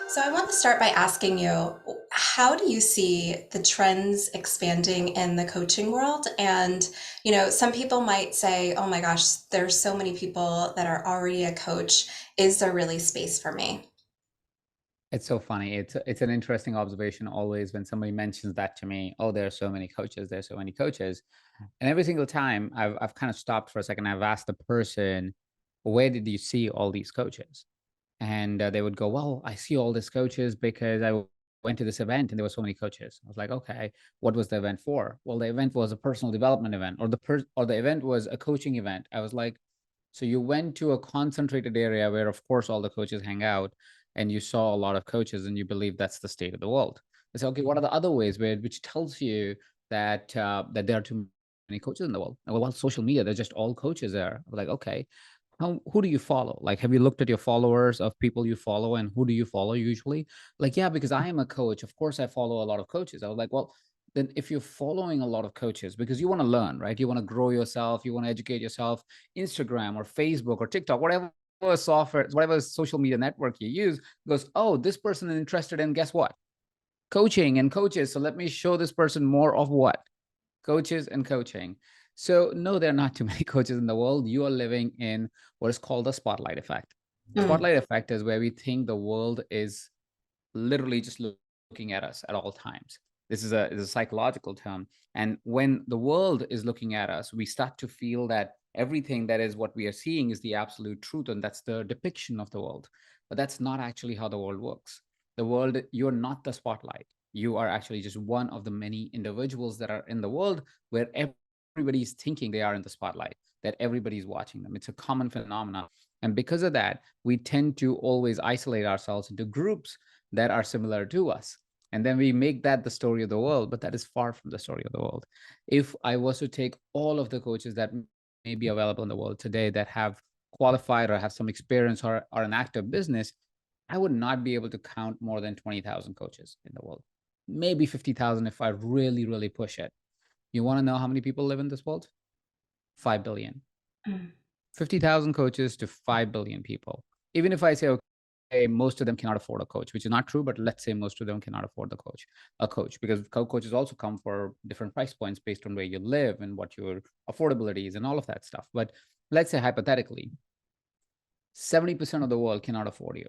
So I want to start by asking you, how do you see the trends expanding in the coaching world? And, some people might say, oh my gosh, there's so many people that are already a coach. Is there really space for me? It's so funny. It's an interesting observation always when somebody mentions that to me. Oh, there are so many coaches. There's so many coaches, and every single time I've kind of stopped for a second. I've asked the person, "Where did you see all these coaches?" And they would go, "Well, I see all these coaches because went to this event and there were so many coaches." I was like, "Okay, what was the event for?" Well, the event was a personal development event, or the event was a coaching event. I was like, "So you went to a concentrated area where, of course, all the coaches hang out, and you saw a lot of coaches, and you believe that's the state of the world." I said, "Okay, what are the other ways which tells you that that there are too many coaches in the world?" Well, social media, they're just all coaches there. I'm like, okay, who do you follow? Like, have you looked at your followers of people you follow, and who do you follow usually? Like, yeah, because I am a coach. Of course, I follow a lot of coaches. I was like, well, then if you're following a lot of coaches because you want to learn, right? You want to grow yourself, you want to educate yourself, Instagram or Facebook or TikTok, whatever software, whatever social media network you use, goes, oh, this person is interested in, guess what? Coaching and coaches. So let me show this person more of what? Coaches and coaching. So no, there are not too many coaches in the world. You are living in what is called the spotlight effect. Mm. Spotlight effect is where we think the world is literally just looking at us at all times. This is a psychological term. And when the world is looking at us, we start to feel that everything that is what we are seeing is the absolute truth. And that's the depiction of the world. But that's not actually how the world works. The world, you're not the spotlight. You are actually just one of the many individuals that are in the world where everybody's thinking they are in the spotlight, that everybody's watching them. It's a common phenomenon. And because of that, we tend to always isolate ourselves into groups that are similar to us. And then we make that the story of the world, but that is far from the story of the world. If I was to take all of the coaches that may be available in the world today that have qualified or have some experience or are an active business, I would not be able to count more than 20,000 coaches in the world. Maybe 50,000 if I really, really push it. You want to know how many people live in this world? 5 billion. Mm. 50,000 coaches to 5 billion people. Even if I say, okay, most of them cannot afford a coach, which is not true, but let's say most of them cannot afford a coach, because coaches also come for different price points based on where you live and what your affordability is and all of that stuff. But let's say hypothetically, 70% of the world cannot afford you,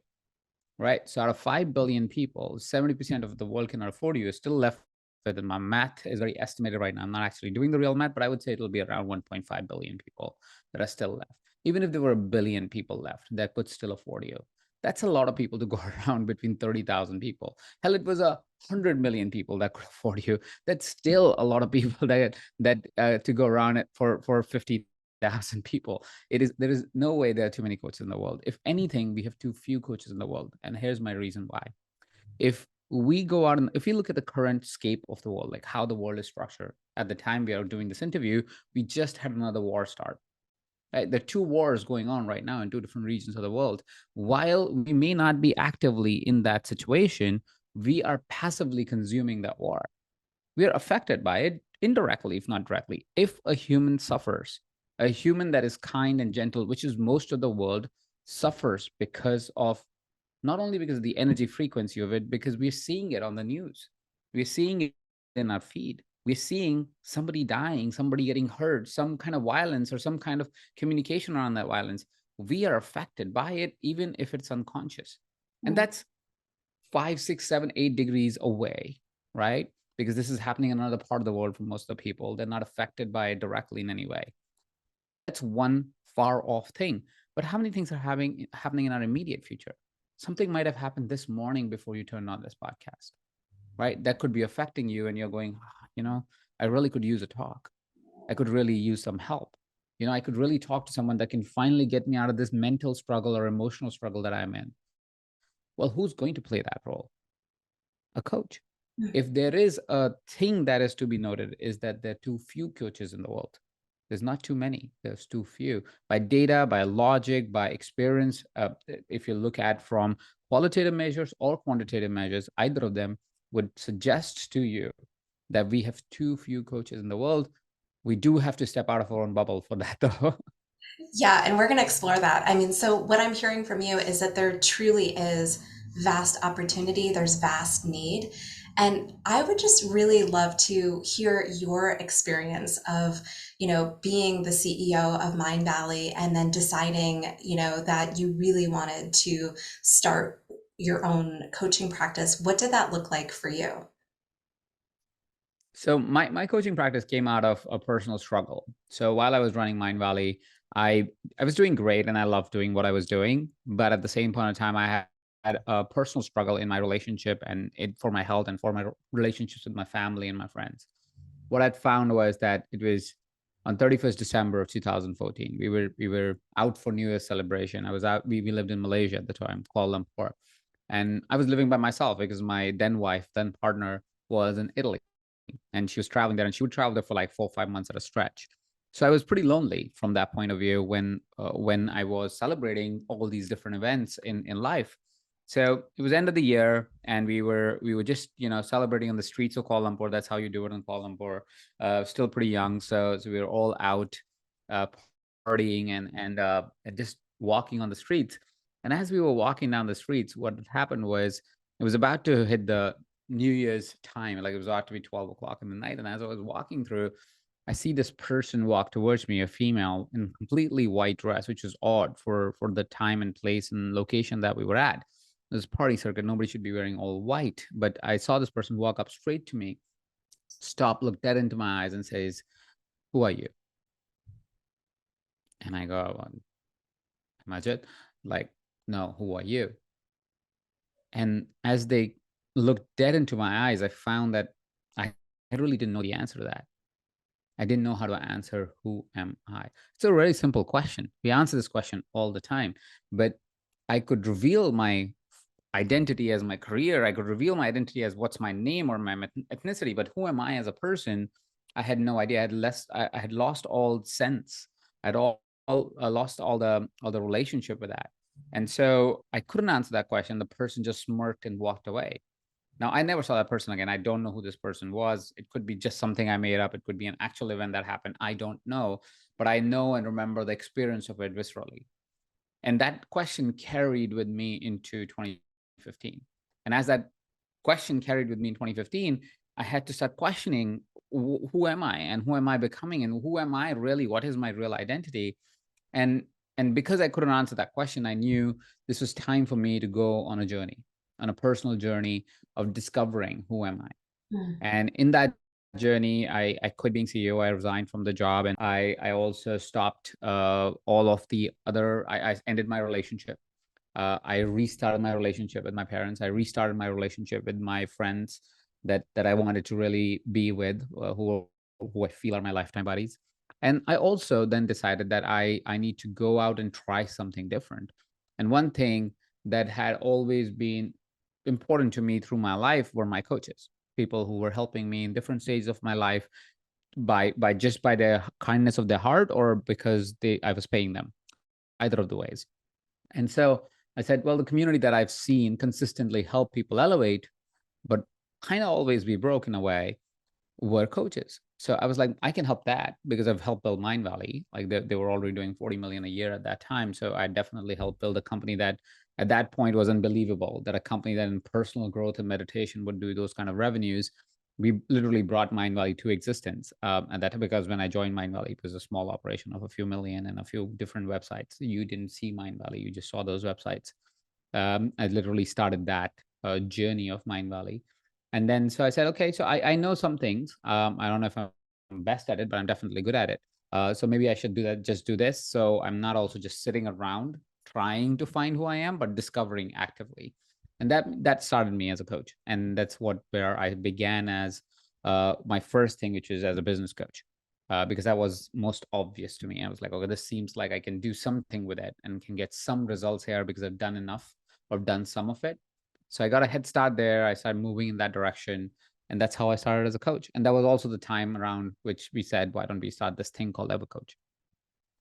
right? So out of 5 billion people, 70% of the world cannot afford you. Is still left with, and my math is very estimated right now. I'm not actually doing the real math, but I would say it'll be around 1.5 billion people that are still left. Even if there were a billion people left, that could still afford you. That's a lot of people to go around between 30,000 people. Hell, it was 100 million people that could afford you. That's still a lot of people that to go around it for 50,000 people. There is no way there are too many coaches in the world. If anything, we have too few coaches in the world. And here's my reason why. If we go out and if you look at the current scape of the world, like how the world is structured, at the time we are doing this interview, we just had another war start. Right? There are two wars going on right now in two different regions of the world. While we may not be actively in that situation, we are passively consuming that war. We are affected by it indirectly, if not directly. If a human suffers, a human that is kind and gentle, which is most of the world, suffers because of not only because of the energy frequency of it, because we're seeing it on the news. We're seeing it in our feed. We're seeing somebody dying, somebody getting hurt, some kind of violence or some kind of communication around that violence. We are affected by it, even if it's unconscious. And Mm. that's 5, 6, 7, 8 degrees away, right? Because this is happening in another part of the world for most of the people. They're not affected by it directly in any way. That's one far off thing. But how many things are happening in our immediate future? Something might have happened this morning before you turned on this podcast, right? That could be affecting you, and you're going, I really could use a talk. I could really use some help. I could really talk to someone that can finally get me out of this mental struggle or emotional struggle that I'm in. Well, who's going to play that role? A coach. Mm. If there is a thing that is to be noted, is that there are too few coaches in the world. There's not too many. There's too few. By data, by logic, by experience, if you look at from qualitative measures or quantitative measures, either of them would suggest to you that we have too few coaches in the world. We do have to step out of our own bubble for that, though. Yeah, and we're going to explore that. I mean, so what I'm hearing from you is that there truly is vast opportunity, there's vast need. And I would just really love to hear your experience of, being the CEO of Mindvalley and then deciding, that you really wanted to start your own coaching practice. What did that look like for you? So my coaching practice came out of a personal struggle. So while I was running Mind Valley, I I was doing great and I loved doing what I was doing, but at the same point in time, I had a personal struggle in my relationship and it for my health and for my relationships with my family and my friends. What I'd found was that it was on 31st December of 2014. We were out for New Year's celebration. I was out. We lived in Malaysia at the time, Kuala Lumpur, and I was living by myself because my then wife, then partner, was in Italy and she was traveling there and she would travel there for like 4 or 5 months at a stretch. So I was pretty lonely from that point of view when I was celebrating all these different events in life. So it was end of the year and we were just celebrating on the streets of Kuala Lumpur. That's how you do it in Kuala Lumpur. Still pretty young, so we were all out uh, partying and just walking on the streets. And as we were walking down the streets, what happened was it was about to hit the New Year's time, like it was about to be 12 o'clock in the night. And as I was walking through, I see this person walk towards me, a female in completely white dress, which is odd for the time and place and location that we were at. This party circuit, nobody should be wearing all white. But I saw this person walk up straight to me, stop, look dead into my eyes, and says, "Who are you?" And I go, Majid, like, no, who are you? And as they looked dead into my eyes, I found that I really didn't know the answer to that. I didn't know how to answer who am I? It's a very simple question. We answer this question all the time, but I could reveal my identity as my career. I could reveal my identity as what's my name or my ethnicity, but who am I as a person? I had no idea. I had lost all sense. I'd lost all the relationship with that. And so I couldn't answer that question. The person just smirked and walked away. Now, I never saw that person again. I don't know who this person was. It could be just something I made up. It could be an actual event that happened. I don't know. But I know and remember the experience of it viscerally. And that question carried with me into 2015. And as that question carried with me in 2015, I had to start questioning who am I and who am I becoming and who am I really? What is my real identity? And and because I couldn't answer that question, I knew this was time for me to go on a journey, on a personal journey of discovering who am I. Mm. And in that journey, I quit being CEO. I resigned from the job, and I also stopped all of the other. I ended my relationship. I restarted my relationship with my parents. I restarted my relationship with my friends that I wanted to really be with, who I feel are my lifetime buddies. And I also then decided that I need to go out and try something different. And one thing that had always been important to me through my life were my coaches, people who were helping me in different stages of my life by the kindness of their heart or because they I was paying them, either of the ways. And so I said, well, the community that I've seen consistently help people elevate, but kind of always be broke in a way, were coaches. So I was like, I can help that because I've helped build Mindvalley. Like they were already doing 40 million a year at that time. So I definitely helped build a company that at that point was unbelievable, that a company that in personal growth and meditation would do those kind of revenues. We literally brought Mindvalley to existence. And that because when I joined Mindvalley, it was a small operation of a few million and a few different websites. You didn't see Mindvalley, you just saw those websites. I literally started that journey of Mindvalley. And then so I said, okay, so I know some things. I don't know if I'm best at it, but I'm definitely good at it. So maybe I should do that, just do this. So I'm not also just sitting around trying to find who I am, but discovering actively. And that started me as a coach. And that's where I began as my first thing, which is as a business coach. Because that was most obvious to me. I was like, okay, this seems like I can do something with it and can get some results here because I've done enough or done some of it. So I got a head start there. I started moving in that direction. And that's how I started as a coach. And that was also the time around which we said, why don't we start this thing called EverCoach?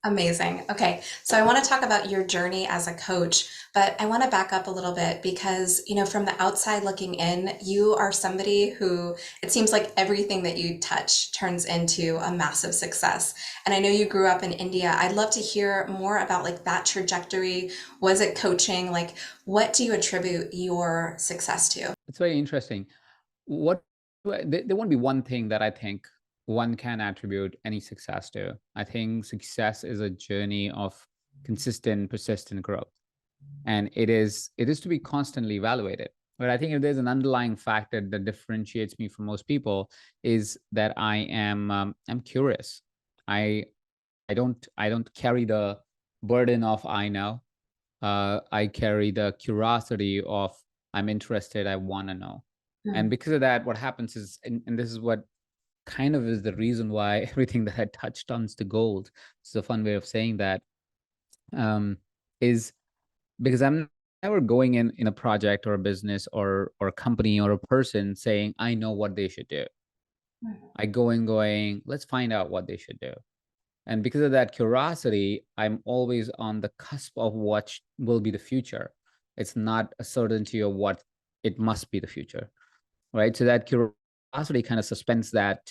Amazing. Okay. So I want to talk about your journey as a coach, but I want to back up a little bit because, from the outside looking in, you are somebody who it seems like everything that you touch turns into a massive success. And I know you grew up in India. I'd love to hear more about like that trajectory. Was it coaching? Like, what do you attribute your success to? It's very interesting. What there won't be one thing that I think one can attribute any success to. I think success is a journey of consistent, persistent growth, and it is to be constantly evaluated. But I think if there's an underlying factor that differentiates me from most people is that I'm curious. I I don't carry the burden of I know. I carry the curiosity of I'm interested, I want to know. And Hmm. because of that, what happens is, and this is what kind of is the reason why everything that I touch turns to gold. It's a fun way of saying that. Is because I'm never going in a project or a business or a company or a person saying I know what they should do. I go in going, let's find out what they should do. And because of that curiosity, I'm always on the cusp of what will be the future. It's not a certainty of what it must be the future, right? So that curiosity kind of suspends that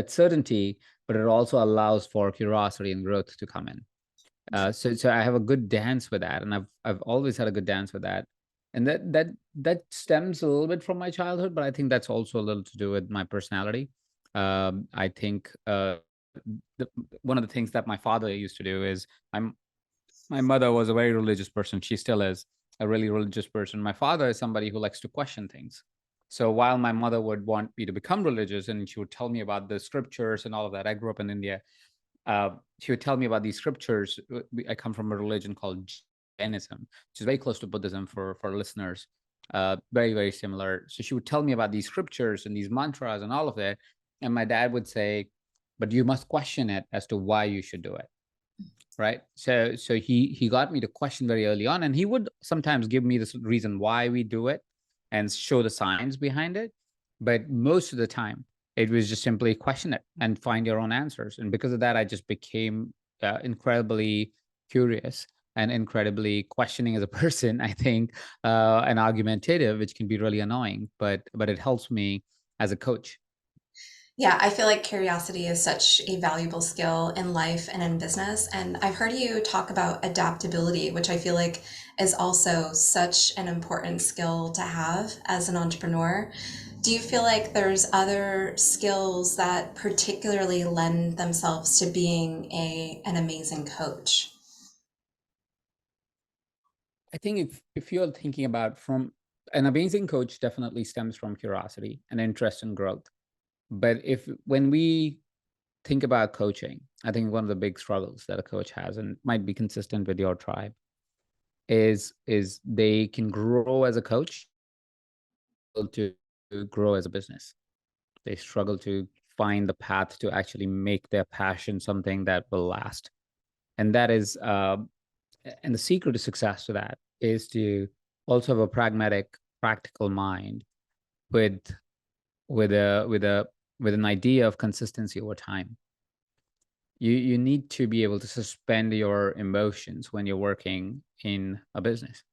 certainty, but it also allows for curiosity and growth to come in. So I have a good dance with that, and I've always had a good dance with that, and that stems a little bit from my childhood, but I think that's also a little to do with my personality. I think the, one of the things that my father used to do is my mother was a very religious person. She still is a really religious person. My father is somebody who likes to question things. So while my mother would want me to become religious and she would tell me about the scriptures and all of that, I grew up in India. uh, she would tell me about these scriptures. I come from a religion called Jainism, which is very close to Buddhism for listeners. Very, very similar. So she would tell me about these scriptures and these mantras and all of that. And my dad would say, but you must question it as to why you should do it. Right. So he got me to question very early on, and he would sometimes give me the reason why we do it and show the science behind it. But most of the time, it was just simply question it and find your own answers. And because of that, I just became incredibly curious and incredibly questioning as a person. I think and argumentative, which can be really annoying, but it helps me as a coach. Yeah, I feel like curiosity is such a valuable skill in life and in business. And I've heard you talk about adaptability, which I feel like is also such an important skill to have as an entrepreneur. Do you feel like there's other skills that particularly lend themselves to being an amazing coach? I think if you're thinking about from an amazing coach definitely stems from curiosity and interest in growth. But if when we think about coaching, I think one of the big struggles that a coach has, and might be consistent with your tribe, is they can grow as a coach to grow as a business. They struggle to find the path to actually make their passion something that will last. And that is and the secret to success to that is to also have a pragmatic, practical mind with with a with a with an idea of consistency over time. You need to be able to suspend your emotions when you're working in a business.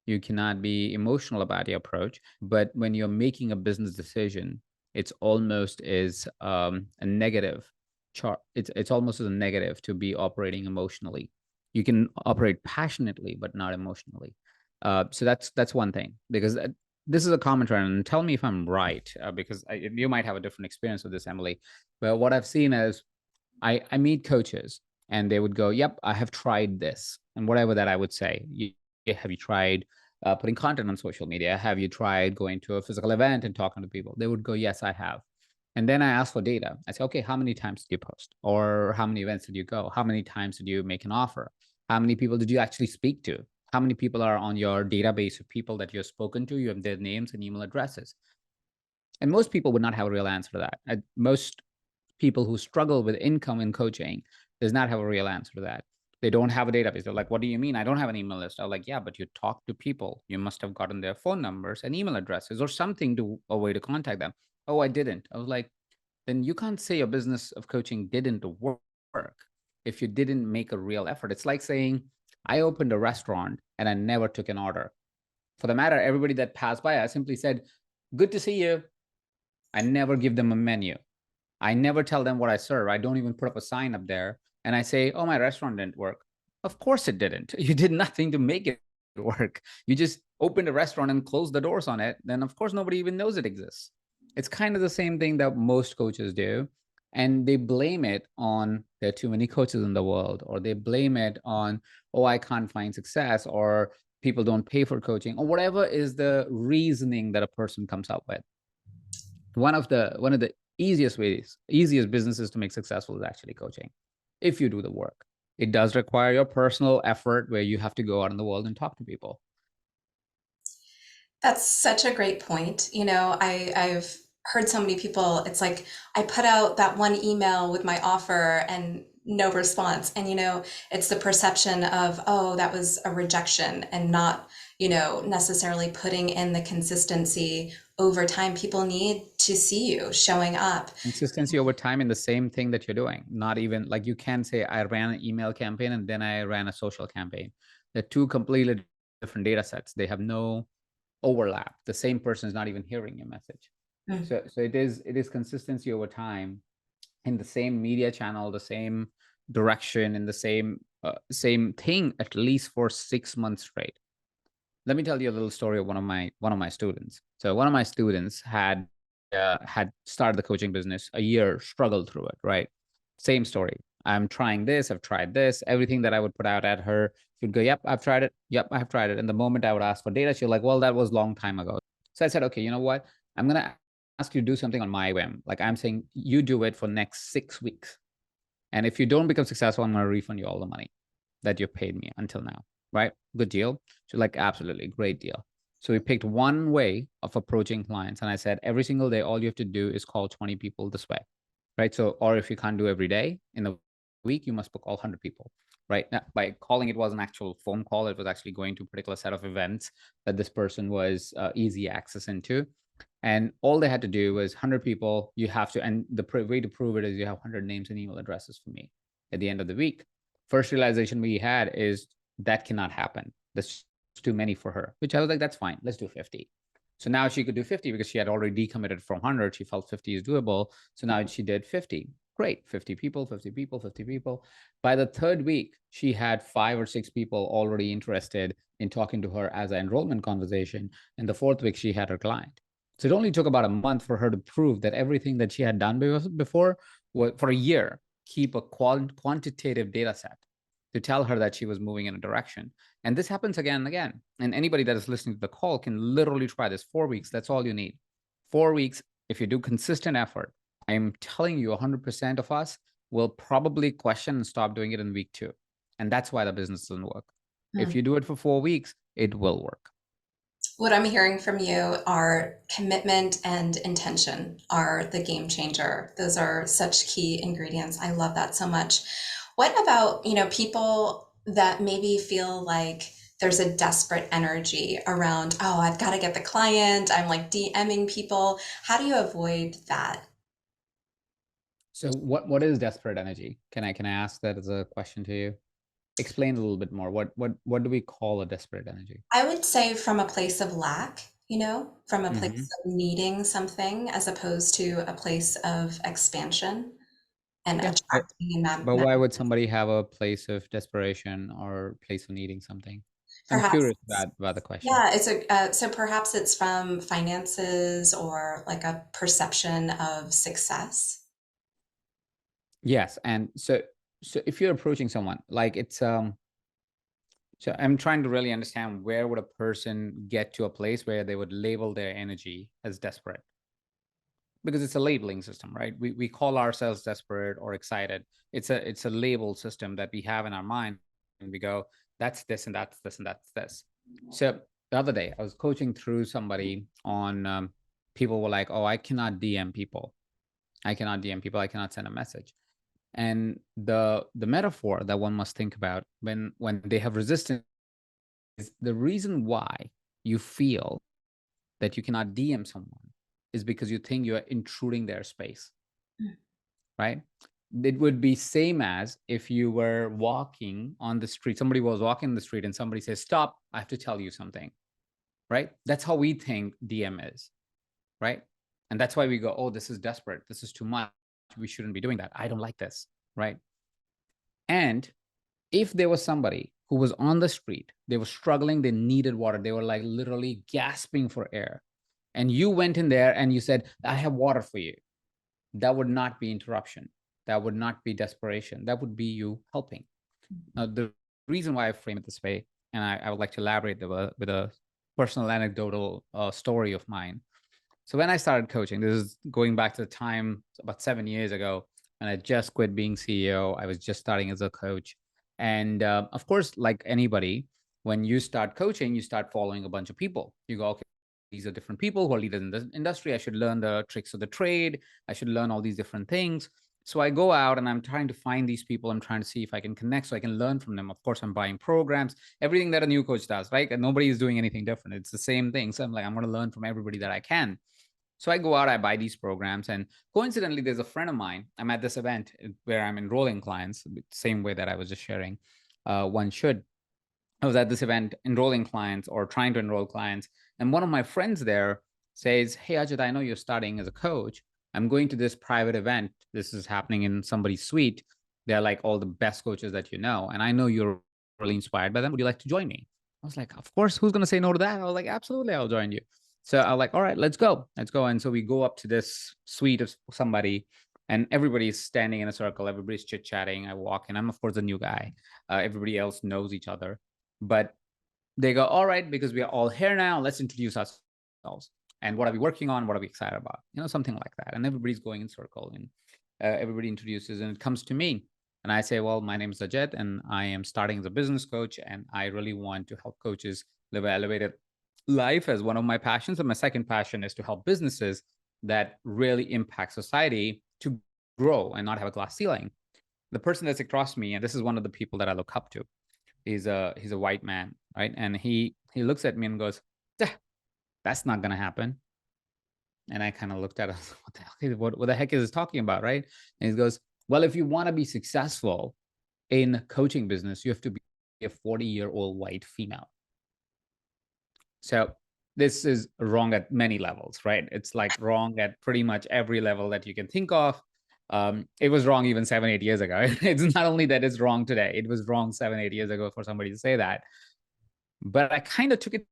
You cannot be emotional about your approach, but when you're making a business decision, it's almost as a negative chart. It's almost as a negative to be operating emotionally. You can operate passionately, but not emotionally. So that's one thing, because this is a common trend. And tell me if I'm right, because you might have a different experience with this, Emily. But what I've seen is I meet coaches and they would go, "Yep, I have tried this," and whatever that I would say. Have you tried putting content on social media? Have you tried going to a physical event and talking to people? They would go, "Yes, I have." And then I ask for data. I say, "Okay, how many times did you post? Or how many events did you go? How many times did you make an offer? How many people did you actually speak to? How many people are on your database of people that you've spoken to? You have their names and email addresses." And most people would not have a real answer to that. Most people who struggle with income in coaching does not have a real answer to that. They don't have a database. They're like, "What do you mean? I don't have an email list." I'm like, "Yeah, but you talk to people. You must have gotten their phone numbers and email addresses or something to a way to contact them." "Oh, I didn't." I was like, "Then you can't say your business of coaching didn't work. work if you didn't make a real effort. It's like saying, I opened a restaurant and I never took an order. For the matter, everybody that passed by, I simply said, good to see you. I never give them a menu. I never tell them what I serve. I don't even put up a sign up there and I say, oh, my restaurant didn't work. Of course it didn't. You did nothing to make it work. You just opened a restaurant and closed the doors on it. Then, of course, nobody even knows it exists. It's kind of the same thing that most coaches do. And they blame it on there are too many coaches in the world, or they blame it on, oh, I can't find success, or people don't pay for coaching, or whatever is the reasoning that a person comes up with. One of the easiest businesses to make successful is actually coaching, if you do the work. It does require your personal effort where you have to go out in the world and talk to people. That's such a great point. I've heard so many people, it's like I put out that one email with my offer and no response. And, it's the perception of, oh, that was a rejection and not, necessarily putting in the consistency over time. People need to see you showing up. Consistency over time in the same thing that you're doing. Not even like, you can say I ran an email campaign and then I ran a social campaign. They're two completely different data sets. They have no overlap. The same person is not even hearing your message. Mm. So it is consistency over time in the same media channel, the same direction, in the same thing, at least for 6 months straight. Let me tell you a little story of one of my students. So one of my students had started the coaching business a year, struggled through it, right? Same story. I'm trying this, I've tried this, everything that I would put out at her, she'd go, yep, I've tried it. Yep, I've tried it. And the moment I would ask for data, she'd like, well, that was a long time ago. So I said, okay, you know what? I'm going to ask you to do something on my whim. Like, I'm saying, you do it for next 6 weeks. And if you don't become successful, I'm going to refund you all the money that you've paid me until now. Right? Good deal. She's like, absolutely, great deal. So we picked one way of approaching clients. And I said, every single day, all you have to do is call 20 people this way. Right? So, or if you can't do every day in a week, you must book all 100 people. Right? Now, by calling, it was an actual phone call. It was actually going to a particular set of events that this person was easy access into. And all they had to do was 100 people. You have to, and the way to prove it is you have 100 names and email addresses for me at the end of the week. First realization we had is that cannot happen. That's too many for her, which I was like, that's fine. Let's do 50. So now she could do 50 because she had already decommitted from 100. She felt 50 is doable. So now she did 50. Great. 50 people, 50 people, 50 people. By the third week, she had 5 or 6 people already interested in talking to her as an enrollment conversation. And the fourth week, she had her client. So it only took about a month for her to prove that everything that she had done before was, for a year, keep a quantitative data set to tell her that she was moving in a direction. And this happens again and again. And anybody that is listening to the call can literally try this. 4 weeks, that's all you need. 4 weeks, if you do consistent effort, I'm telling you 100% of us will probably question and stop doing it in week 2. And that's why the business doesn't work. If Mm. you do it for 4 weeks, it will work. What I'm hearing from you are commitment and intention are the game changer. Those are such key ingredients. I love that so much. What about, people that maybe feel like there's a desperate energy around, oh, I've got to get the client. I'm like DMing people. How do you avoid that? So what is desperate energy? Can I ask that as a question to you? Explain a little bit more. What do we call a desperate energy? I would say from a place of lack, from a Mm-hmm. place of needing something as opposed to a place of expansion and Yeah. attracting and But why would somebody have a place of desperation or place of needing something? I'm perhaps. curious about the question. Yeah, so perhaps it's from finances or like a perception of success. Yes, and so if you're approaching someone, like so I'm trying to really understand, where would a person get to a place where they would label their energy as desperate? Because it's a labeling system, right? We call ourselves desperate or excited. It's a label system that we have in our mind, and we go, that's this and that's this and that's this. So the other day I was coaching through somebody on people were like, oh, I cannot DM people. I cannot DM people. I cannot send a message. And the metaphor that one must think about when they have resistance is the reason why you feel that you cannot DM someone is because you think you are intruding their space, right? it would be same as if you were walking on the street, somebody was walking the street and somebody says, stop, I have to tell you something, right? That's how we think DM is, right? And that's why we go, oh, this is desperate, this is too much, we shouldn't be doing that, I don't like this, right? And if there was somebody who was on the street, they were struggling, they needed water, they were like literally gasping for air, and you went in there and you said, I have water for you, that would not be interruption, that would not be desperation, that would be you helping. Now, the reason why I frame it this way, and I would like to elaborate with a personal anecdotal story of mine. So when I started coaching, this is going back to the time about 7 years ago, and I just quit being CEO. I was just starting as a coach. And of course, like anybody, when you start coaching, you start following a bunch of people. You go, okay, these are different people who are leaders in the industry. I should learn the tricks of the trade. I should learn all these different things. So I go out and I'm trying to find these people. I'm trying to see if I can connect so I can learn from them. Of course, I'm buying programs, everything that a new coach does, right? And nobody is doing anything different. It's the same thing. So I'm like, I'm going to learn from everybody that I can. So I go out, I buy these programs, and coincidentally, there's a friend of mine. I'm at this event where I'm enrolling clients, same way that I was just sharing. One should. I was at this event enrolling clients or trying to enroll clients, and one of my friends there says, "Hey, Ajit, I know you're starting as a coach. I'm going to this private event. This is happening in somebody's suite. They're like all the best coaches that you know, and I know you're really inspired by them. Would you like to join me?" I was like, "Of course. Who's going to say no to that?" I was like, "Absolutely, I'll join you." So I was like, all right, let's go. Let's go. And so we go up to this suite of somebody, and everybody's standing in a circle. Everybody's chit chatting. I walk in. I'm, of course, a new guy. Everybody else knows each other. But they go, all right, because we are all here now, let's introduce ourselves. And what are we working on? What are we excited about? Something like that. And everybody's going in circle, and everybody introduces, and it comes to me. And I say, well, my name is Ajit, and I am starting as a business coach, and I really want to help coaches live an elevated life as one of my passions. And my second passion is to help businesses that really impact society to grow and not have a glass ceiling. The person that's across me, and this is one of the people that I look up to, he's a white man, right? And he looks at me and goes, that's not gonna happen. And I kind of looked at him, what the heck is this talking about, right? And he goes, well, if you want to be successful in coaching business, you have to be a 40-year-old white female. So this is wrong at many levels, right? It's like wrong at pretty much every level that you can think of. It was wrong even 7-8 years ago. It's not only that it's wrong today, it was wrong 7-8 years ago for somebody to say that. But I kind of took it,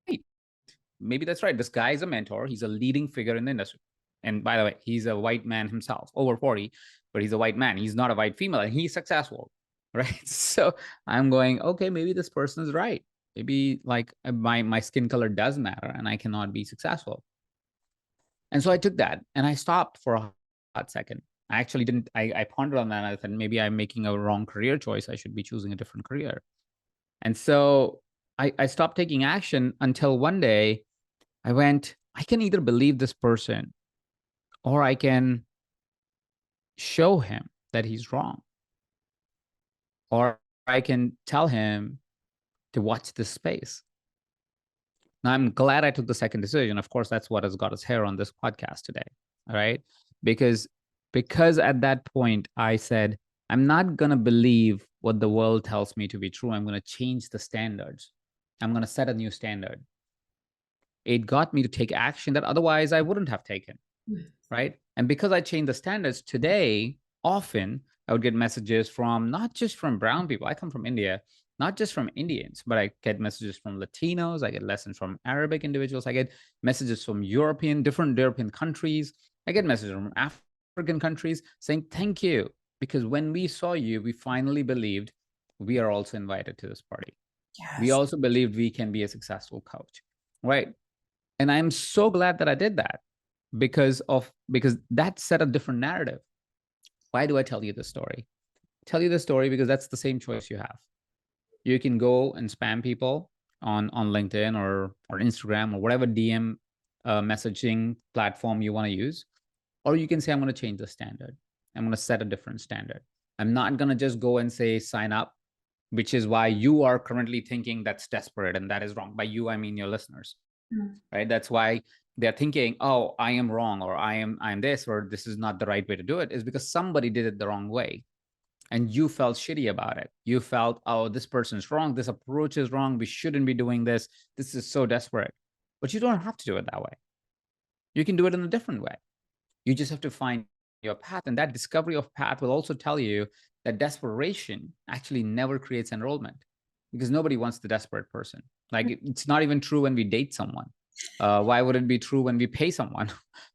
hey, maybe that's right. This guy is a mentor. He's a leading figure in the industry. And by the way, he's a white man himself, over 40, but he's a white man. He's not a white female, and he's successful, right? So I'm going, okay, maybe this person is right. Maybe like my skin color does matter, and I cannot be successful. And so I took that and I stopped for a hot second. I actually didn't, I pondered on that. And I said, maybe I'm making a wrong career choice. I should be choosing a different career. And so I stopped taking action until one day I went, I can either believe this person or I can show him that he's wrong, or I can tell him to watch this space. Now, I'm glad I took the second decision. Of course, that's what has got us here on this podcast today. All right. Because at that point, I said, I'm not going to believe what the world tells me to be true. I'm going to change the standards. I'm going to set a new standard. It got me to take action that otherwise I wouldn't have taken. Right. And because I changed the standards today, often I would get messages from not just from brown people. I come from India, not just from Indians, but I get messages from Latinos. I get lessons from Arabic individuals. I get messages from different European countries. I get messages from African countries saying, thank you. Because when we saw you, we finally believed we are also invited to this party. Yes. We also believed we can be a successful coach. Right. And I'm so glad that I did that because that set a different narrative. Why do I tell you this story? Tell you the story because that's the same choice you have. You can go and spam people on LinkedIn or Instagram or whatever DM messaging platform you want to use. Or you can say, I'm going to change the standard. I'm going to set a different standard. I'm not going to just go and say, sign up, which is why you are currently thinking that's desperate and that is wrong. By you, I mean your listeners, right? That's why they're thinking, oh, I am wrong, or I'm this, or this is not the right way to do it, is because somebody did it the wrong way. And you felt shitty about it. You felt, oh, this person's wrong. This approach is wrong. We shouldn't be doing this. This is so desperate. But you don't have to do it that way. You can do it in a different way. You just have to find your path. And that discovery of path will also tell you that desperation actually never creates enrollment, because nobody wants the desperate person. Like, it's not even true when we date someone. Why would it be true when we pay someone?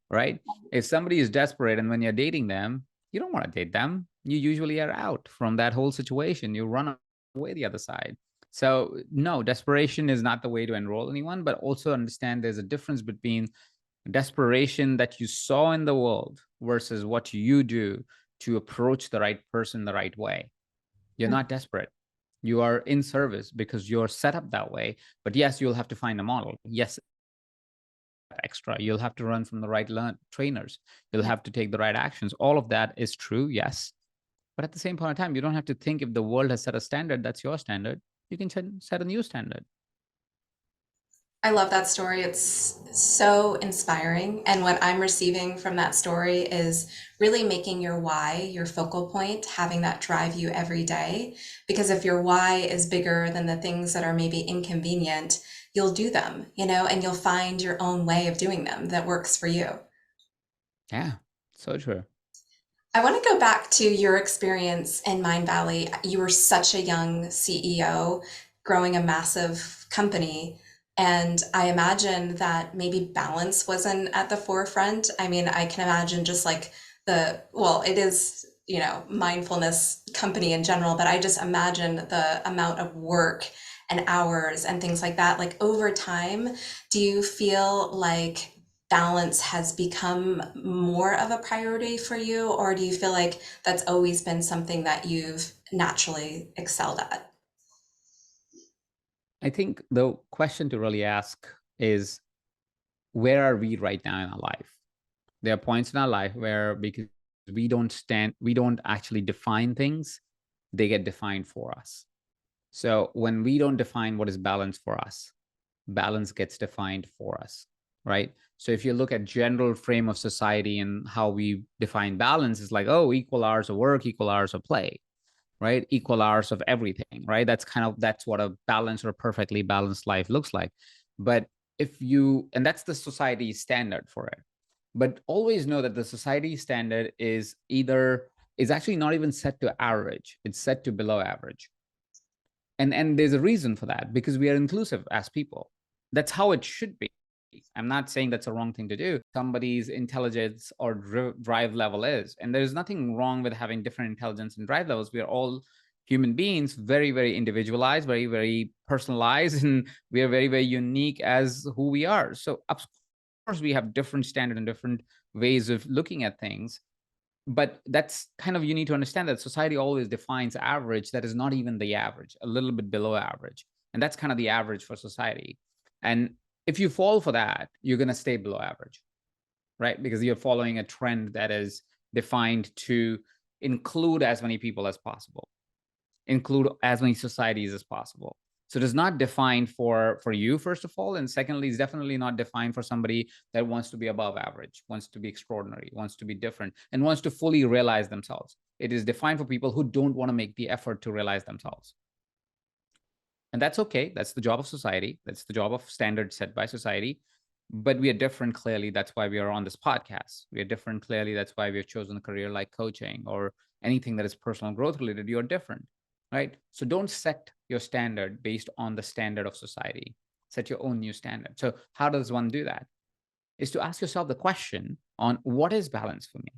Right? If somebody is desperate and when you're dating them, you don't want to date them. You usually are out from that whole situation. You run away the other side. So, no, desperation is not the way to enroll anyone, but also understand there's a difference between desperation that you saw in the world versus what you do to approach the right person the right way. You're not desperate. You are in service because you're set up that way. But yes, you'll have to find a model. Yes, extra. You'll have to run from the right trainers. You'll have to take the right actions. All of that is true, yes. But at the same point in time, you don't have to think if the world has set a standard, that's your standard. You can set a new standard. I love that story. It's so inspiring. And what I'm receiving from that story is really making your why your focal point, having that drive you every day. Because if your why is bigger than the things that are maybe inconvenient, you'll do them, and you'll find your own way of doing them that works for you. Yeah, so true. I want to go back to your experience in Mindvalley. You were such a young CEO growing a massive company. And I imagine that maybe balance wasn't at the forefront. I mean, I can imagine just like well, it is, mindfulness company in general, but I just imagine the amount of work and hours and things like that. Like over time, do you feel like balance has become more of a priority for you, or do you feel like that's always been something that you've naturally excelled at? I think the question to really ask is, where are we right now in our life? There are points in our life where, because we don't actually define things, they get defined for us. So when we don't define what is balance for us, balance gets defined for us, right? So if you look at general frame of society and how we define balance, is like, oh, equal hours of work, equal hours of play, right? Equal hours of everything, right? That's what a balanced or perfectly balanced life looks like. But and that's the society standard for it. But always know that the society standard is actually not even set to average. It's set to below average. And there's a reason for that, because we are inclusive as people. That's how it should be. I'm not saying that's a wrong thing to do. Somebody's intelligence or drive level is, and there's nothing wrong with having different intelligence and drive levels. We are all human beings, very, very individualized, very, very personalized, and we are very, very unique as who we are. So of course we have different standards and different ways of looking at things. But that's kind of, you need to understand that society always defines average that is not even the average, a little bit below average. And that's kind of the average for society. And if you fall for that, you're going to stay below average, right? Because you're following a trend that is defined to include as many people as possible, include as many societies as possible. So it is not defined for you, first of all. And secondly, it's definitely not defined for somebody that wants to be above average, wants to be extraordinary, wants to be different, and wants to fully realize themselves. It is defined for people who don't want to make the effort to realize themselves. And that's okay. That's the job of society. That's the job of standards set by society. But we are different, clearly. That's why we are on this podcast. We are different, clearly. That's why we have chosen a career like coaching or anything that is personal growth related. You're different, right? So don't set your standard based on the standard of society. Set your own new standard. So how does one do that? Is to ask yourself the question on, what is balance for me?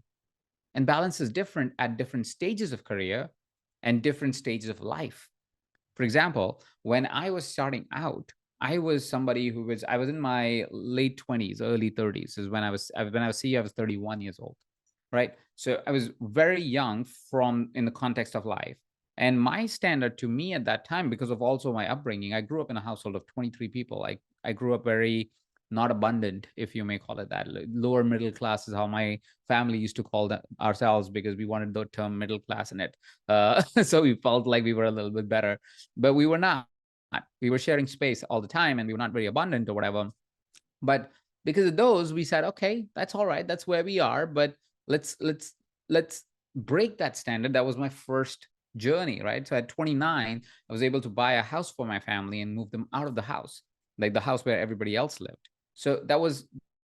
And balance is different at different stages of career and different stages of life. For example, when I was starting out, I was somebody I was in my late 20s, early 30s is when I was CEO, I was 31 years old, right? So I was very young in the context of life. And my standard to me at that time, because of also my upbringing, I grew up in a household of 23 people. I grew up very not abundant, if you may call it that. Lower middle class is how my family used to call ourselves, because we wanted the term middle class in it. So we felt like we were a little bit better, but we were not. We were sharing space all the time, and we were not very abundant or whatever. But because of those, we said, okay, that's all right, that's where we are, but let's break that standard. That was my first journey, right? So at 29, I was able to buy a house for my family and move them out of the house, like the house where everybody else lived. So that was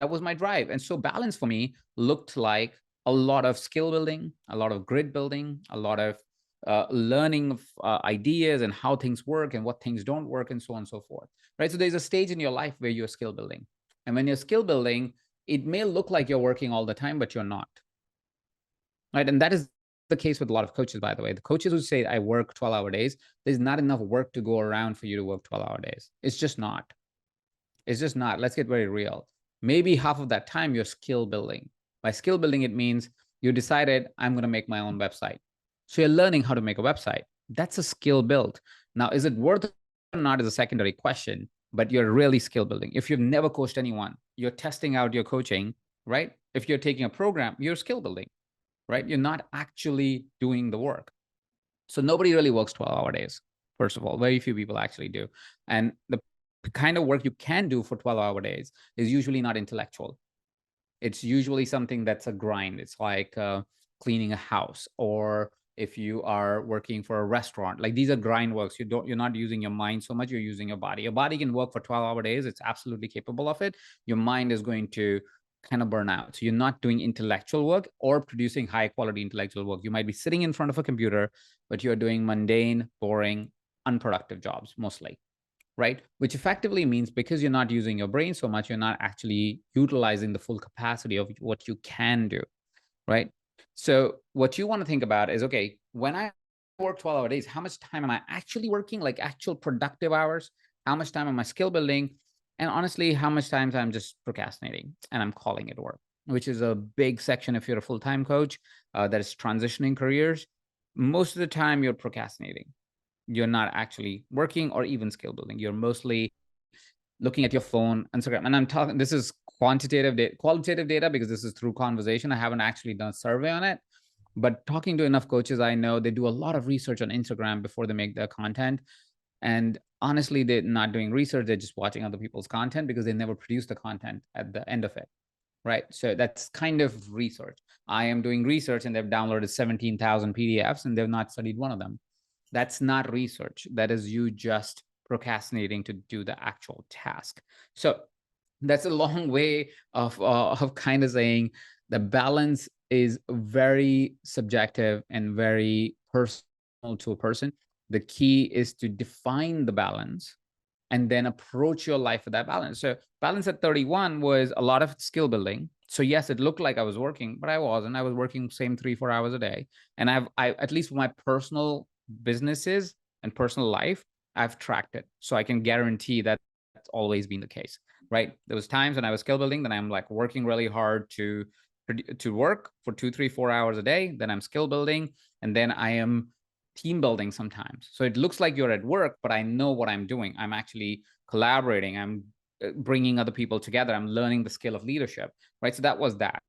my drive. And so balance for me looked like a lot of skill building, a lot of grid building, a lot of learning of ideas and how things work and what things don't work, and so on and so forth, right? So there's a stage in your life where you're skill building. And when you're skill building, it may look like you're working all the time, but you're not, right? And that is the case with a lot of coaches, by the way. The coaches who say, I work 12-hour days, there's not enough work to go around for you to work 12-hour days. It's just not. It's just not. Let's get very real. Maybe half of that time you're skill building. By skill building, it means you decided, I'm going to make my own website. So you're learning how to make a website. That's a skill build. Now, is it worth it or not is a secondary question, but you're really skill building. If you've never coached anyone, you're testing out your coaching, right? If you're taking a program, you're skill building, right? You're not actually doing the work. So nobody really works 12-hour days. First of all, very few people actually do. And the kind of work you can do for 12-hour days is usually not intellectual. It's usually something that's a grind. It's like cleaning a house, or if you are working for a restaurant, like these are grind works. You're not using your mind so much, you're using your body. Your body can work for 12-hour days. It's absolutely capable of it. Your mind is going to kind of burn out. So you're not doing intellectual work or producing high quality intellectual work. You might be sitting in front of a computer, but you're doing mundane, boring, unproductive jobs mostly, right? Which effectively means, because you're not using your brain so much, you're not actually utilizing the full capacity of what you can do, right? So what you want to think about is, okay, when I work 12-hour days, how much time am I actually working, like actual productive hours? How much time am I skill building? And honestly, how much time I'm just procrastinating and I'm calling it work, which is a big section if you're a full-time coach that is transitioning careers. Most of the time you're procrastinating. You're not actually working or even skill building. You're mostly looking at your phone, Instagram. And I'm talking, this is qualitative data, because this is through conversation. I haven't actually done a survey on it, but talking to enough coaches, I know they do a lot of research on Instagram before they make their content. And honestly, they're not doing research. They're just watching other people's content because they never produce the content at the end of it. Right. So that's kind of research. I am doing research and they've downloaded 17,000 PDFs and they've not studied one of them. That's not research. That is you just procrastinating to do the actual task. So that's a long way of kind of saying the balance is very subjective and very personal to a person. The key is to define the balance and then approach your life with that balance. So balance at 31 was a lot of skill building. So yes, it looked like I was working, but I wasn't. I was working same 3-4 hours a day. And I at least for my personal businesses and personal life, I've tracked it. So I can guarantee that that's always been the case, right? There was times when I was skill building, then I'm like working really hard to work for 2, 3, 4 hours a day. Then I'm skill building, and then I am team building sometimes. So it looks like you're at work, but I know what I'm doing. I'm actually collaborating. I'm bringing other people together. I'm learning the skill of leadership, right? So that was that.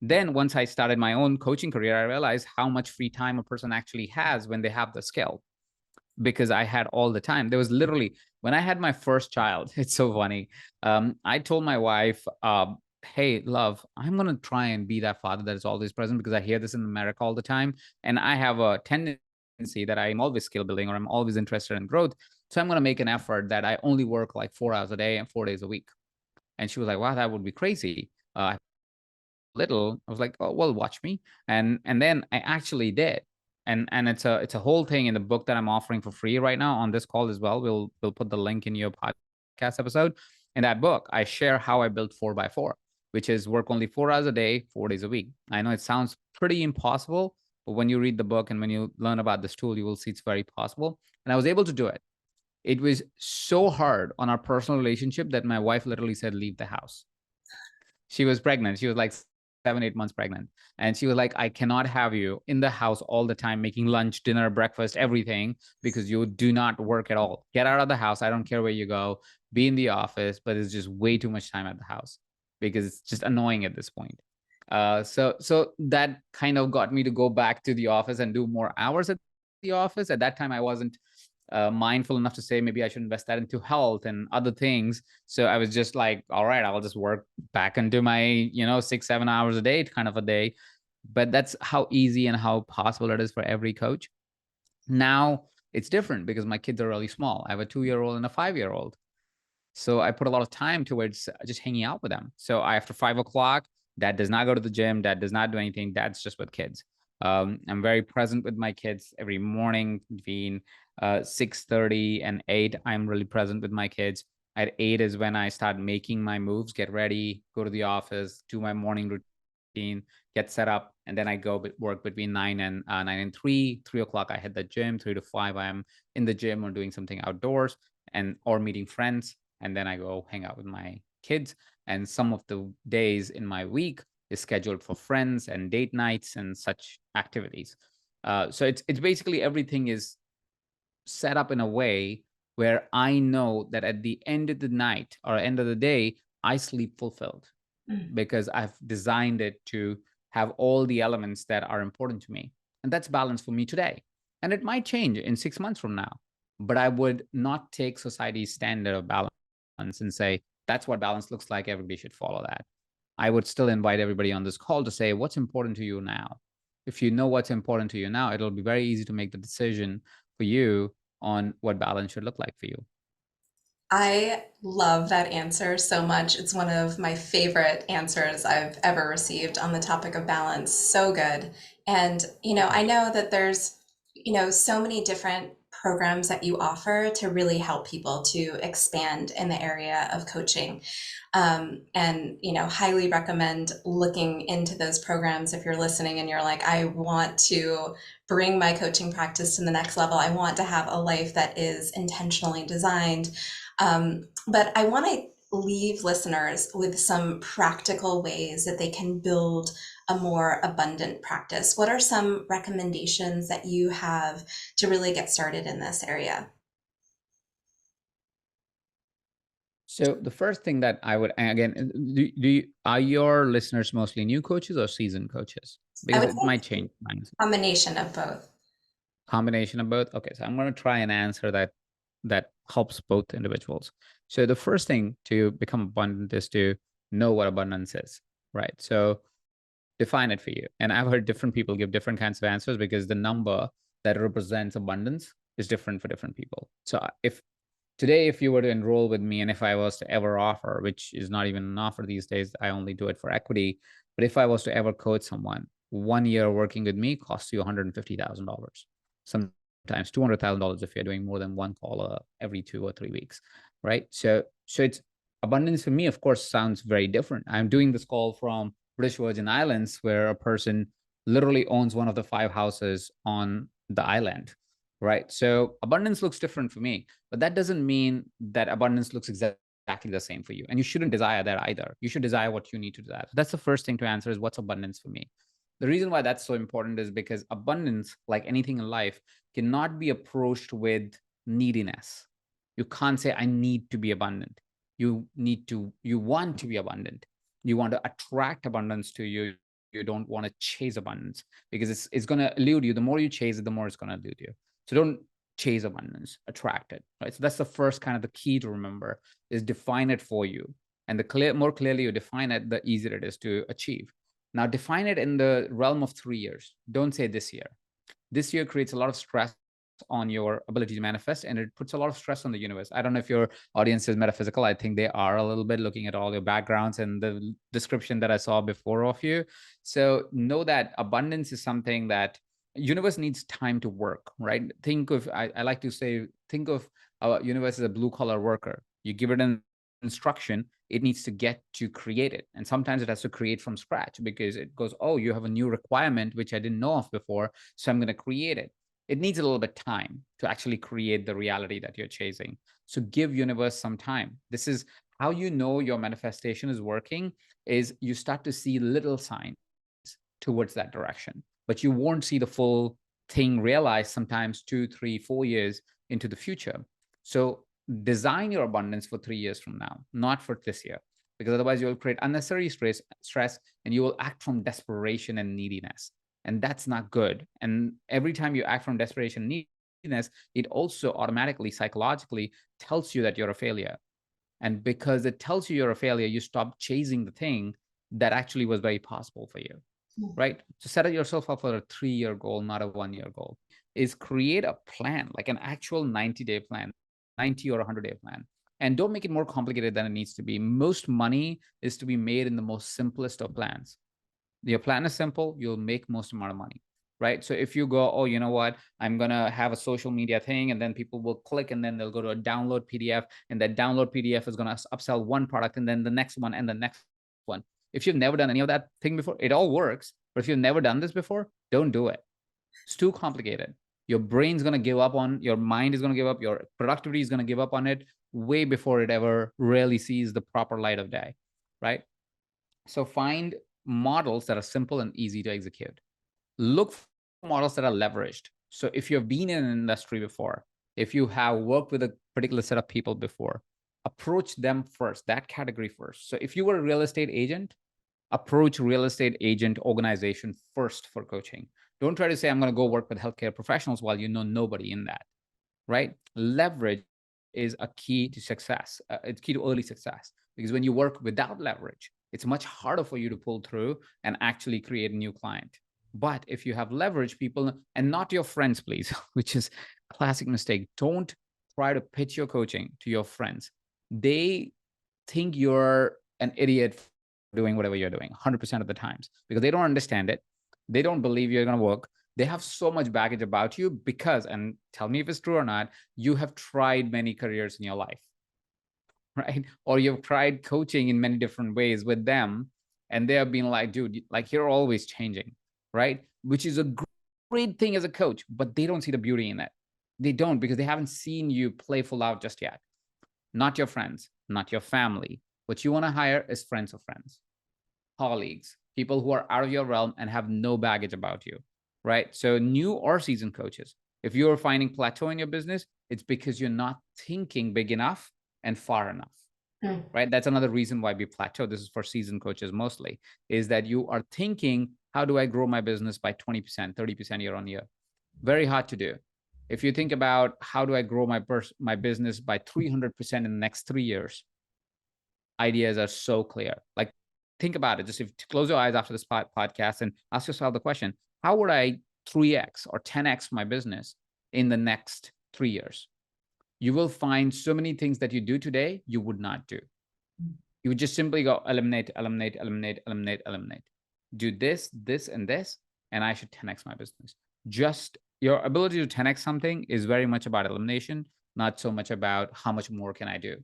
Then once I started my own coaching career, I realized how much free time a person actually has when they have the skill, because I had all the time. There was literally, when I had my first child, it's so funny. I told my wife, hey, love, I'm going to try and be that father that is always present, because I hear this in America all the time. And I have a tendency that I'm always skill building, or I'm always interested in growth. So I'm going to make an effort that I only work like 4 hours a day and 4 days a week. And she was like, wow, that would be crazy. Little, I was like, oh well, watch me. And then I actually did. And it's a whole thing in the book that I'm offering for free right now on this call as well. We'll put the link in your podcast episode. In that book, I share how I built 4x4, which is work only 4 hours a day, 4 days a week. I know it sounds pretty impossible, but when you read the book and when you learn about this tool, you will see it's very possible. And I was able to do it. It was so hard on our personal relationship that my wife literally said, leave the house. She was pregnant. She was like 7, 8 months pregnant. And she was like, I cannot have you in the house all the time, making lunch, dinner, breakfast, everything, because you do not work at all. Get out of the house. I don't care where you go. Be in the office, but it's just way too much time at the house, because it's just annoying at this point. So that kind of got me to go back to the office and do more hours at the office. At that time, I wasn't mindful enough to say maybe I should invest that into health and other things. So I was just like, all right, I'll just work back into my, 6, 7 hours a day kind of a day. But that's how easy and how possible it is for every coach. Now it's different because my kids are really small. I have a 2-year-old and a 5-year-old. So I put a lot of time towards just hanging out with them. So after 5 o'clock, dad does not go to the gym. Dad does not do anything. Dad's just with kids. I'm very present with my kids every morning between 6:30 and 8. I'm really present with my kids. At 8 is when I start making my moves, get ready, go to the office, do my morning routine, get set up, and then I go work between 9 and 3 o'clock. I hit the gym. 3 to 5, I am in the gym or doing something outdoors and or meeting friends, and then I go hang out with my kids. And some of the days in my week is scheduled for friends and date nights and such activities. So it's basically everything is set up in a way where I know that at the end of the night or end of the day, I sleep fulfilled Mm. because I've designed it to have all the elements that are important to me. And that's balance for me today. And it might change in 6 months from now, but I would not take society's standard of balance and say, that's what balance looks like. Everybody should follow that. I would still invite everybody on this call to say, what's important to you now? If you know what's important to you now, it'll be very easy to make the decision for you on what balance should look like for you. I love that answer so much. It's one of my favorite answers I've ever received on the topic of balance. So good. And, I know that there's, so many different programs that you offer to really help people to expand in the area of coaching. And, highly recommend looking into those programs if you're listening and you're like, I want to bring my coaching practice to the next level. I want to have a life that is intentionally designed. But I want to leave listeners with some practical ways that they can build a more abundant practice. What are some recommendations that you have to really get started in this area? So the first thing that I would, again, are your listeners mostly new coaches or seasoned coaches? I Because would it might say change. combination of both. Combination of both. Okay, so I'm going to try and answer that helps both individuals. So the first thing to become abundant is to know what abundance is, right? So define it for you. And I've heard different people give different kinds of answers because the number that represents abundance is different for different people. So if today, if you were to enroll with me, and if I was to ever offer, which is not even an offer these days, I only do it for equity. But if I was to ever coach someone, 1 year working with me costs you $150,000, sometimes $200,000 if you're doing more than one call every 2 or 3 weeks, right? So it's abundance for me, of course, sounds very different. I'm doing this call from British Virgin Islands, where a person literally owns one of the 5 houses on the island, right? So abundance looks different for me, but that doesn't mean that abundance looks exactly the same for you. And you shouldn't desire that either. You should desire what you need to desire. So that's the first thing to answer is what's abundance for me. The reason why that's so important is because abundance, like anything in life, cannot be approached with neediness. You can't say, I need to be abundant. You want to be abundant. You want to attract abundance to you. You don't want to chase abundance because it's going to elude you. The more you chase it, the more it's going to elude you. So don't chase abundance, attract it, right? So that's the first kind of the key to remember is define it for you. And the more clearly you define it, the easier it is to achieve. Now define it in the realm of 3 years. Don't say this year. This year creates a lot of stress on your ability to manifest, and it puts a lot of stress on the universe. I don't know if your audience is metaphysical. I think they are a little bit, looking at all your backgrounds and the description that I saw before of you. So know that abundance is something that universe needs time to work, right? Think of, I like to say, think of our universe as a blue collar worker. You give it an instruction, it needs to get to create it. And sometimes it has to create from scratch because it goes, oh, you have a new requirement, which I didn't know of before. So I'm going to create it. It needs a little bit of time to actually create the reality that you're chasing. So give universe some time. This is how you know your manifestation is working, is you start to see little signs towards that direction, but you won't see the full thing realized sometimes 2, 3, 4 years into the future. So design your abundance for 3 years from now, not for this year, because otherwise you'll create unnecessary stress, and you will act from desperation and neediness. And that's not good. And every time you act from desperation and it also automatically, psychologically tells you that you're a failure. And because it tells you you're a failure, you stop chasing the thing that actually was very possible for you, right? So set yourself up for a 3-year goal, not a 1-year goal. Is create a plan, like an actual 90-day plan, 90 or 100-day plan. And don't make it more complicated than it needs to be. Most money is to be made in the most simplest of plans. Your plan is simple, you'll make most amount of money, right? So if you go, oh, you know what, I'm gonna have a social media thing, and then people will click, and then they'll go to a download PDF, and that download PDF is gonna upsell one product, and then the next one, and the next one. If you've never done any of that thing before, it all works. But if you've never done this before, don't do it. It's too complicated. Your brain's gonna give up on, your mind is gonna give up, your productivity is gonna give up on it way before it ever really sees the proper light of day, right? So find models that are simple and easy to execute. Look for models that are leveraged. So if you've been in an industry before, if you have worked with a particular set of people before, approach them first, that category first. So if you were a real estate agent, approach real estate agent organization first for coaching. Don't try to say, I'm going to go work with healthcare professionals while you know nobody in that, right? Leverage is a key to success. It's key to early success, because when you work without leverage, it's much harder for you to pull through and actually create a new client. But if you have leverage, people, and not your friends, please, which is a classic mistake. Don't try to pitch your coaching to your friends. They think you're an idiot doing whatever you're doing 100% of the times, because they don't understand it. They don't believe you're going to work. They have so much baggage about you because, and tell me if it's true or not, you have tried many careers in your life, right? Or you've tried coaching in many different ways with them, and they have been like, dude, like, you're always changing, right? Which is a great thing as a coach, but they don't see the beauty in it. They don't, because they haven't seen you play full out just yet. Not your friends, not your family. What you want to hire is friends of friends, colleagues, people who are out of your realm and have no baggage about you, right? So new or seasoned coaches, if you're finding plateau in your business, it's because you're not thinking big enough and far enough, right? That's another reason why we plateau. This is for seasoned coaches mostly, is that you are thinking, how do I grow my business by 20%, 30% year on year? Very hard to do. If you think about, how do I grow my business by 300% in the next 3 years, ideas are so clear. Like, think about it. Just if close your eyes after this podcast and ask yourself the question, how would I 3x or 10x my business in the next 3 years? You will find so many things that you do today you would not do. You would just simply go eliminate, eliminate, eliminate, eliminate, eliminate. Do this, this, and this, and I should 10x my business. Just your ability to 10x something is very much about elimination, not so much about how much more can I do.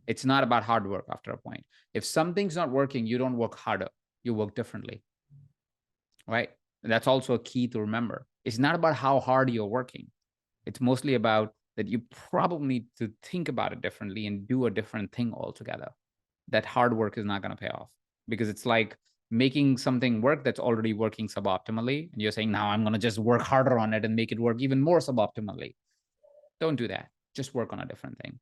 It's not about hard work after a point. If something's not working, you don't work harder, you work differently, right? And that's also a key to remember. It's not about how hard you're working. It's mostly about that you probably need to think about it differently and do a different thing altogether. That hard work is not going to pay off, because it's like making something work that's already working suboptimally. And you're saying, now I'm going to just work harder on it and make it work even more suboptimally. Don't do that. Just work on a different thing.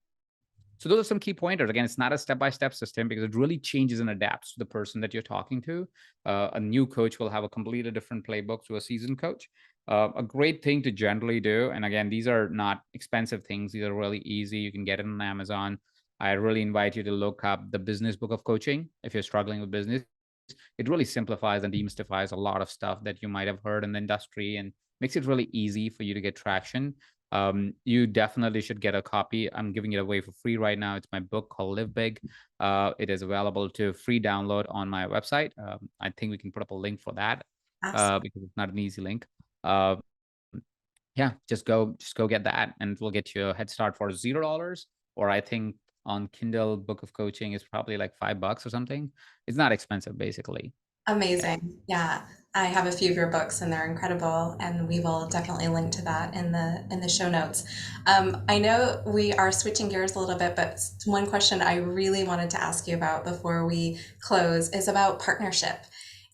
So those are some key pointers. Again, it's not a step-by-step system, because it really changes and adapts to the person that you're talking to. A new coach will have a completely different playbook to a seasoned coach. A great thing to generally do, and again, these are not expensive things. These are really easy. You can get it on Amazon. I really invite you to look up the Business Book of Coaching if you're struggling with business. It really simplifies and demystifies a lot of stuff that you might have heard in the industry, and makes it really easy for you to get traction. You definitely should get a copy. I'm giving it away for free right now. It's my book called Live Big. It is available to free download on my website. I think we can put up a link for that, because it's not an easy link. Uh, yeah, just go get that, and it will get you a head start for $0. Or I think on Kindle Book of Coaching is probably like $5 or something. It's not expensive, basically. Yeah. Amazing. Yeah. I have a few of your books and they're incredible, and we will definitely link to that in the show notes. I know we are switching gears a little bit, but one question I really wanted to ask you about before we close is about partnership.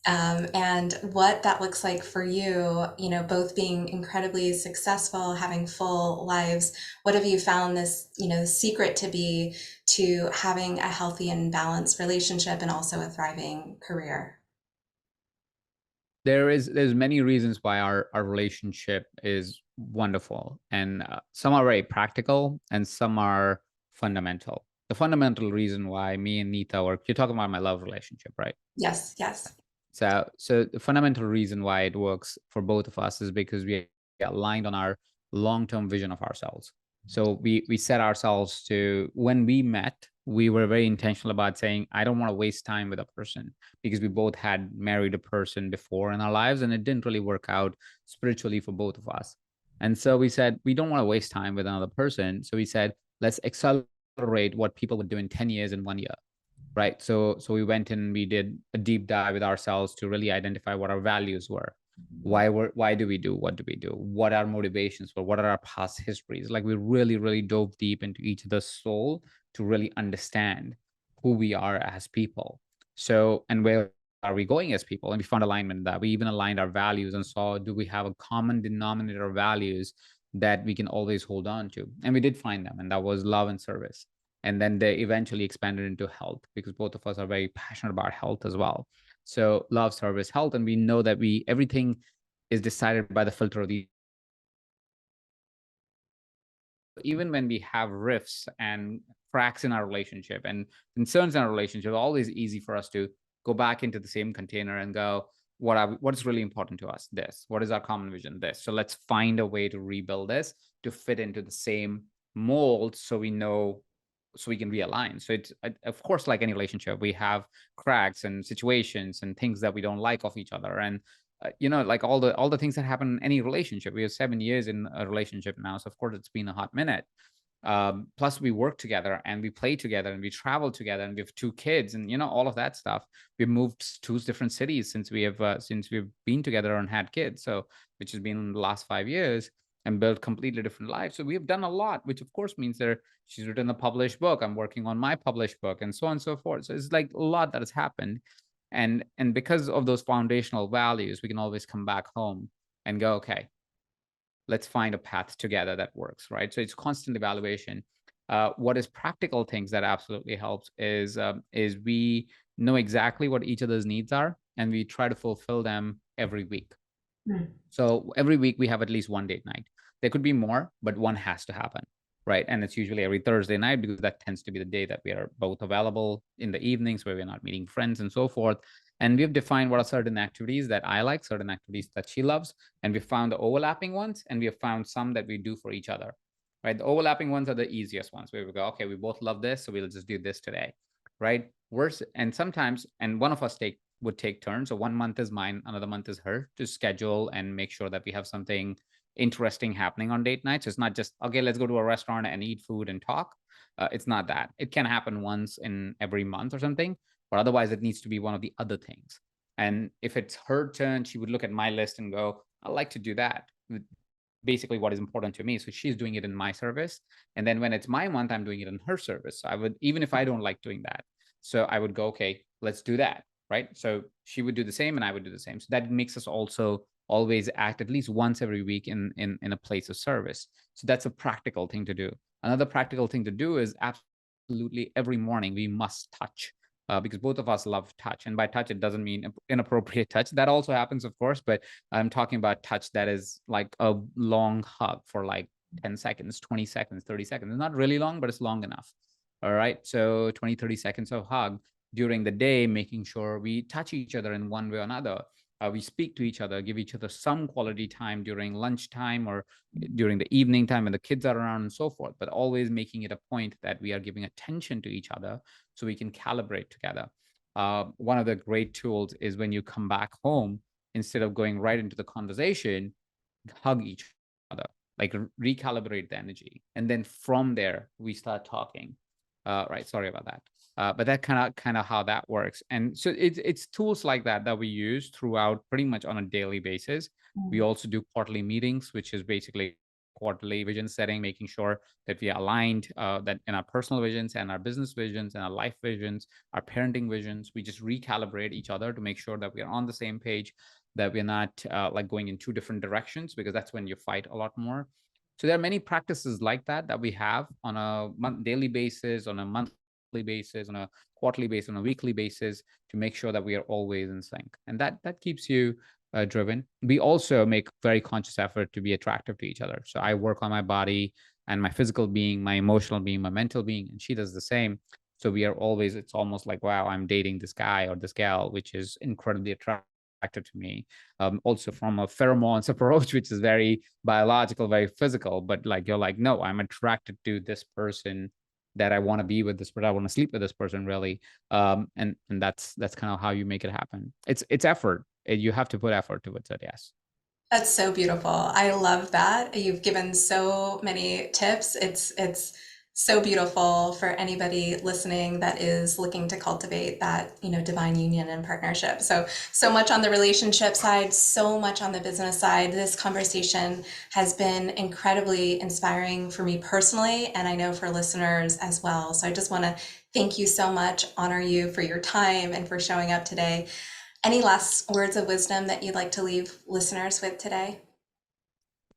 And what that looks like for you, you know, both being incredibly successful, having full lives. What have you found this, you know, the secret to be to having a healthy and balanced relationship and also a thriving career? There's many reasons why our relationship is wonderful, and some are very practical, and some are fundamental. The fundamental reason why me and Nita work, you're talking about my love relationship, right? Yes, yes. So the fundamental reason why it works for both of us is because we are aligned on our long-term vision of ourselves. So we set ourselves to, when we met, we were very intentional about saying, I don't want to waste time with a person, because we both had married a person before in our lives and it didn't really work out spiritually for both of us. And so we said, we don't want to waste time with another person. So we said, let's accelerate what people would do in 10 years in 1 year, right? So we went and we did a deep dive with ourselves to really identify what our values were. Why do we do what do we do? What our motivations were? What are our past histories? Like, we really dove deep into each of the soul to really understand who we are as people. So, and where are we going as people? And we found alignment in that. We even aligned our values and saw, do we have a common denominator of values that we can always hold on to? And we did find them, and that was love and service. And then they eventually expanded into health, because both of us are very passionate about health as well. So love, service, health, and we know that everything is decided by the filter of the, even when we have rifts and cracks in our relationship and concerns in our relationship, it's always easy for us to go back into the same container and go, what's really important to us? This. What is our common vision? This. So let's find a way to rebuild this to fit into the same mold, so we know, so we can realign. So it's, of course, like any relationship, we have cracks and situations and things that we don't like of each other. And like all the things that happen in any relationship. We have 7 years in a relationship now, so of course it's been a hot minute. Plus we work together and we play together and we travel together and we have 2 kids and all of that stuff. We've moved to different cities since we've been together and had kids, so which has been in the last 5 years, and built completely different lives. So we have done a lot, which of course means that she's written a published book, I'm working on my published book, and so on and so forth. So it's like a lot that has happened. And because of those foundational values, we can always come back home and go, okay, let's find a path together that works, right? So it's constant evaluation. What is practical things that absolutely helps is we know exactly what each other's needs are, and we try to fulfill them every week. So every week we have at least one date night. There could be more, but one has to happen, right? And it's usually every Thursday night, because that tends to be the day that we are both available in the evenings, where we're not meeting friends and so forth. And we've defined what are certain activities that I like, certain activities that she loves, and we found the overlapping ones, and we have found some that we do for each other, right? The overlapping ones are the easiest ones, where we go, okay, we both love this, so we'll just do this today, right? Worse, and sometimes, and one of us would take turns. So 1 month is mine, another month is her, to schedule and make sure that we have something interesting happening on date nights. It's not just, okay, let's go to a restaurant and eat food and talk. It's not that. It can happen once in every month or something, but otherwise it needs to be one of the other things. And if it's her turn, she would look at my list and go, I like to do that. Basically what is important to me. So she's doing it in my service. And then when it's my month, I'm doing it in her service. So I would, even if I don't like doing that, so I would go, okay, let's do that. Right. So she would do the same and I would do the same. So that makes us also always act at least once every week in a place of service. So that's a practical thing to do. Another practical thing to do is absolutely every morning we must touch. Because both of us love touch. And by touch, it doesn't mean inappropriate touch. That also happens, of course, but I'm talking about touch that is like a long hug for like 10 seconds, 20 seconds, 30 seconds. It's not really long, but it's long enough. All right. So 20, 30 seconds of hug during the day, making sure we touch each other in one way or another. We speak to each other, give each other some quality time during lunchtime or during the evening time when the kids are around and so forth, but always making it a point that we are giving attention to each other so we can calibrate together. One of the great tools is when you come back home, instead of going right into the conversation, hug each other, like recalibrate the energy. And then from there, we start talking. Right. Sorry about that. But that kind of how that works. And so it's tools like that we use throughout pretty much on a daily basis. We also do quarterly meetings, which is basically quarterly vision setting, making sure that we are aligned, that in our personal visions and our business visions and our life visions, our parenting visions, we just recalibrate each other to make sure that we are on the same page, that we're not like going in two different directions, because that's when you fight a lot more. So there are many practices like that we have on a daily basis, on a monthly basis, on a quarterly basis, on a weekly basis, to make sure that we are always in sync. And that keeps you driven. We also make very conscious effort to be attractive to each other. So I work on my body and my physical being, my emotional being, my mental being, and she does the same. So we are always, it's almost like, wow, I'm dating this guy or this gal, which is incredibly attractive to me. Also from a pheromones approach, which is very biological, very physical, but like you're like, no, I'm attracted to this person, that I want to be with this person, I want to sleep with this person, really. And that's kind of how you make it happen. It's effort. You have to put effort towards it. Yes. That's so beautiful. I love that. You've given so many tips. It's so beautiful for anybody listening that is looking to cultivate that, divine union and partnership. So much on the relationship side, so much on the business side. This conversation has been incredibly inspiring for me personally, and I know for listeners as well. So I just want to thank you so much, honor you for your time and for showing up today. Any last words of wisdom that you'd like to leave listeners with today?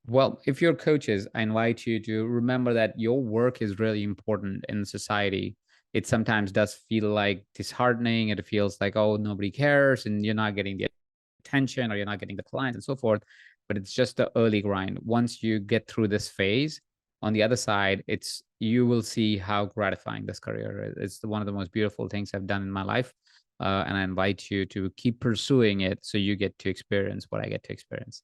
Well, if you're coaches, I invite you to remember that your work is really important in society. It sometimes does feel like disheartening. It feels like, oh, nobody cares and you're not getting the attention or you're not getting the clients and so forth. But it's just the early grind. Once you get through this phase, on the other side, you will see how gratifying this career is. It's one of the most beautiful things I've done in my life. And I invite you to keep pursuing it so you get to experience what I get to experience.